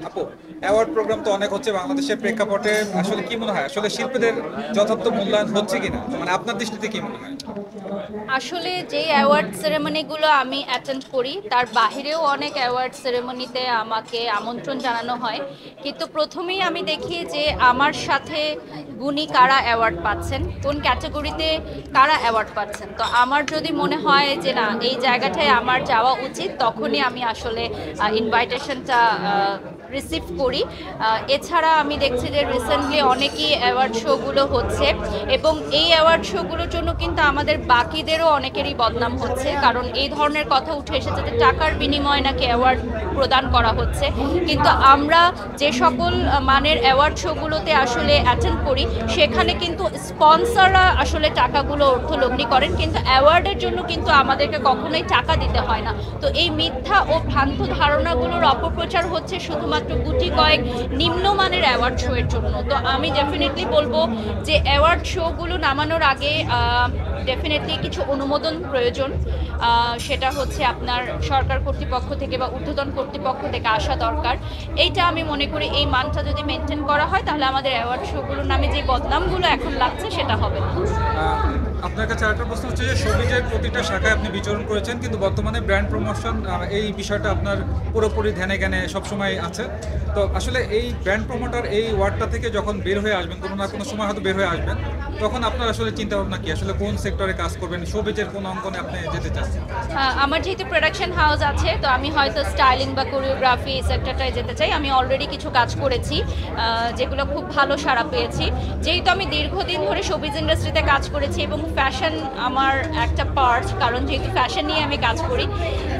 আপু, award programme তো অনেক হচ্ছে বাংলাদেশের প্রেক্ষাপটে, আসলে কি মনে হয় আসলে শিল্পীদের যথার্থ মূল্যায়ন হচ্ছে কিনা, মানে আপনার দৃষ্টিতে কি মনে হয়? আসলে যেই অ্যাওয়ার্ড সেরেমনিগুলো আমি অ্যাটেন্ড করি তার বাহিরেও অনেক অ্যাওয়ার্ড সেরেমনিতে আমাকে আমন্ত্রণ জানানো হয়, কিন্তু প্রথমেই আমি দেখি যে আমার সাথে গুণী কারা অ্যাওয়ার্ড পাচ্ছেন, কোন ক্যাটাগরিতে কারা অ্যাওয়ার্ড পাচ্ছেন। তো আমার যদি মনে হয় যে না, এই জায়গাটায় আমার যাওয়া উচিত, তখনই আমি আসলে ইনভাইটেশনটা রিসিভ করি। এছাড়া আমি দেখছি যে রিসেন্টলি অনেকই অ্যাওয়ার্ড শোগুলো হচ্ছে, এবং এই অ্যাওয়ার্ড শোগুলোর জন্য কিন্তু আমাদের বাকিদেরও অনেকেরই বদনাম হচ্ছে, কারণ এই ধরনের কথা উঠে এসেছে যে টাকার বিনিময়ে নাকি অ্যাওয়ার্ড প্রদান করা হচ্ছে। কিন্তু আমরা যে সকল মানের অ্যাওয়ার্ড শোগুলোতে আসলে অ্যাটেন্ড করি, সেখানে কিন্তু স্পন্সররা আসলে টাকাগুলো অর্থলগ্নি করেন, কিন্তু অ্যাওয়ার্ডের জন্য কিন্তু আমাদেরকে কখনোই টাকা দিতে হয় না। তো এই মিথ্যা ও ভ্রান্ত ধারণাগুলোর অপপ্রচার হচ্ছে শুধুমাত্র গুটি কয়েক নিম্নমানের অ্যাওয়ার্ড শো এর জন্য। তো আমি ডেফিনেটলি বলবো যে অ্যাওয়ার্ড শোগুলো নামানোর আগে ডেফিনেটলি কিছু অনুমোদন প্রয়োজন। সেটা হচ্ছে আপনার সরকার কর্তৃপক্ষ থেকে বা ঊর্ধ্বতন কর্তৃপক্ষ থেকে আসা দরকার। এইটা আমি মনে করি এই মানটা যদি মেনটেন করা হয়, তাহলে আমাদের অ্যাওয়ার্ড শোগুলোর নামে যে বদনামগুলো এখন লাগছে সেটা হবে না। আপনার কাছে আরেকটা প্রশ্ন হচ্ছে যে শোবিজের প্রতিটা শাখায় আপনি বিচরণ করেছেন, কিন্তু বর্তমানে ব্র্যান্ড প্রমোশন এই বিষয়টা আপনার পুরোপুরি ধ্যানে জ্ঞানে সবসময় আছে। তো আসলে এই ব্র্যান্ড প্রমোটার এই ওয়ার্ডটা থেকে যখন বের হয়ে আসবেন, কোনো না কোনো সময় হয়তো বের হয়ে আসবেন, তখন আপনার আসলে চিন্তা ভাবনা কি, আসলে কোন সেক্টরে কাজ করবেন, শোবিজের কোন অঙ্গনে আপনি যেতে চাচ্ছেন? আমার যেহেতু প্রোডাকশন হাউস আছে, তো আমি হয়তো স্টাইলিং বা কোরিওগ্রাফি এই সেক্টরটায় যেতে চাই। আমি অলরেডি কিছু কাজ করেছি যেগুলো খুব ভালো সাড়া পেয়েছি। যেহেতু আমি দীর্ঘদিন ধরে শোবিজ ইন্ডাস্ট্রিতে কাজ করেছি এবং ফ্যাশন আমার একটা পার্ট, কারণ যেহেতু ফ্যাশন নিয়ে আমি কাজ করি,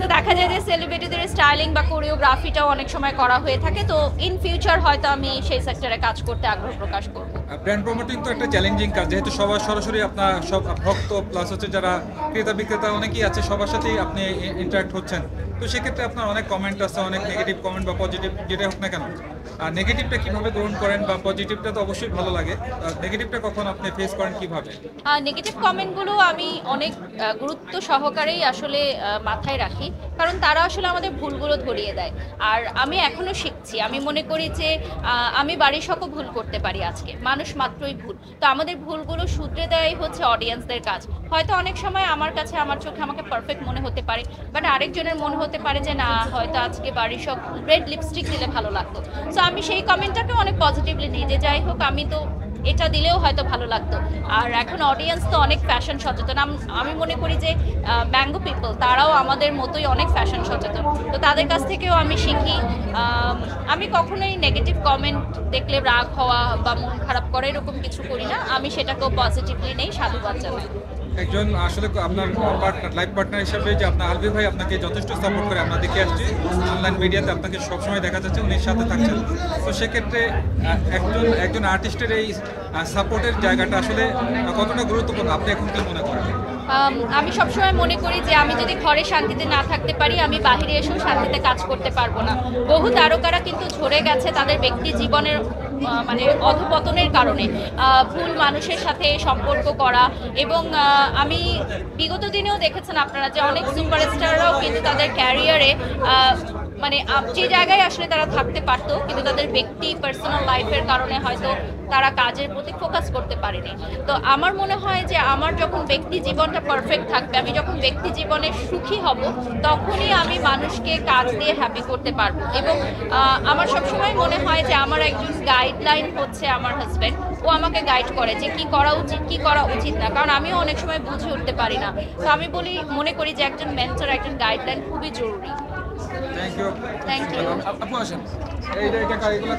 তো দেখা যায় যে সেলিব্রিটিদের স্টাইলিং বা কোরিওগ্রাফিটাও অনেক সময় করা হয়ে থাকে। তো ইন ফিউচার হয়তো আমি সেই সেক্টরে কাজ করতে আগ্রহ প্রকাশ করব। ব্র্যান্ড প্রমোটিং তো একটা চ্যালেঞ্জিং কাজ, যেহেতু সবার সরাসরি আপনার সব ভক্ত প্লাস হচ্ছে যারা ক্রেতা বিক্রেতা অনেকেই আছে, সবার সাথেই আপনি ইন্টারাক্ট হচ্ছেন। তো সেক্ষেত্রে আপনার অনেক কমেন্ট আছে, অনেক নেগেটিভ কমেন্ট বা পজিটিভ যেটা হোক না কেন, আর নেগেটিভটা কীভাবে গ্রহণ করেন, বা পজিটিভটা তো অবশ্যই ভালো লাগে, নেগেটিভটা কখন আপনি ফেস করেন কীভাবে? নেগেটিভ কমেন্টগুলো আমি অনেক গুরুত্ব সহকারেই আসলে মাথায় রাখি, কারণ তারা আসলে আমাদের ভুলগুলো ধরিয়ে দেয়। আর আমি এখনও শিখছি। আমি মনে করি যে আমি বাড়ির সকল ভুল করতে পারি, আজকে মানুষ মাত্রই ভুল। তো আমাদের ভুলগুলো শুধরে দেওয়াই হচ্ছে অডিয়েন্সদের কাজ। হয়তো অনেক সময় আমার কাছে, আমার চোখে আমাকে পারফেক্ট মনে হতে পারে, বাট আরেকজনের মনে হতে পারে যে না, হয়তো আজকে বাড়ির সব রেড লিপস্টিক দিলে ভালো লাগতো। সো আমি সেই কমেন্টটাকে অনেক পজিটিভলি নিই, যে যাই হোক, আমি তো এটা দিলেও হয়তো ভালো লাগতো। আর এখন অডিয়েন্স তো অনেক ফ্যাশন সচেতন। আমি মনে করি যে ম্যাঙ্গো পিপল তারাও আমাদের মতোই অনেক ফ্যাশন সচেতন। তো তাদের কাছ থেকেও আমি শিখি। আমি কখনোই নেগেটিভ কমেন্ট দেখলে রাগ হওয়া বা মন খারাপ করা এরকম কিছু করি না। আমি সেটাকেও পজিটিভলি নেই, সাধুবাদ জানাই। একজন আসলে আপনার পার্টনার, লাইফ পার্টনার হিসেবে যে আপনার আলভি ভাই আপনাকে যথেষ্ট সাপোর্ট করে, আমরা দেখে আসছি অনলাইন মিডিয়াতে আপনাকে সবসময় দেখা যাচ্ছে উনি সাথে থাকছেন। তো সেক্ষেত্রে একজন আর্টিস্টের এই সাপোর্টের জায়গাটা আসলে কতটা গুরুত্বপূর্ণ, আপনি এখন কি মনে করেন? আমি সবসময় মনে করি যে আমি যদি ঘরে শান্তিতে না থাকতে পারি, আমি বাহিরে এসেও শান্তিতে কাজ করতে পারবো না। বহু তারকারা কিন্তু ঝরে গেছে তাদের ব্যক্তি জীবনের মানে অধপতনের কারণে, ভুল মানুষের সাথে সম্পর্ক করা। এবং আমি বিগত দিনেও দেখেছেন আপনারা যে অনেক সুপারস্টাররাও কিন্তু তাদের ক্যারিয়ারে মানে যে জায়গায় আসলে তারা থাকতে পারতো, কিন্তু তাদের ব্যক্তি পার্সোনাল লাইফের কারণে হয়তো তারা কাজের প্রতি ফোকাস করতে পারেনি। তো আমার মনে হয় যে আমার যখন ব্যক্তি জীবনটা পারফেক্ট থাকবে, আমি যখন ব্যক্তি জীবনে সুখী হব, তখনই আমি মানুষকে কাজ দিয়ে হ্যাপি করতে পারবো। এবং আমার সবসময় মনে হয় যে আমার একজন গাইডলাইন হচ্ছে আমার হাজব্যান্ড। ও আমাকে গাইড করে যে কি করা উচিত, কি করা উচিত না, কারণ আমিও অনেক সময় বুঝে উঠতে পারি না। তো আমি মনে করি যে একজন মেন্টর, একজন গাইডলাইন খুবই জরুরি। Thank you. Thank you. আপু আসেন, এই যে এটা এগুলো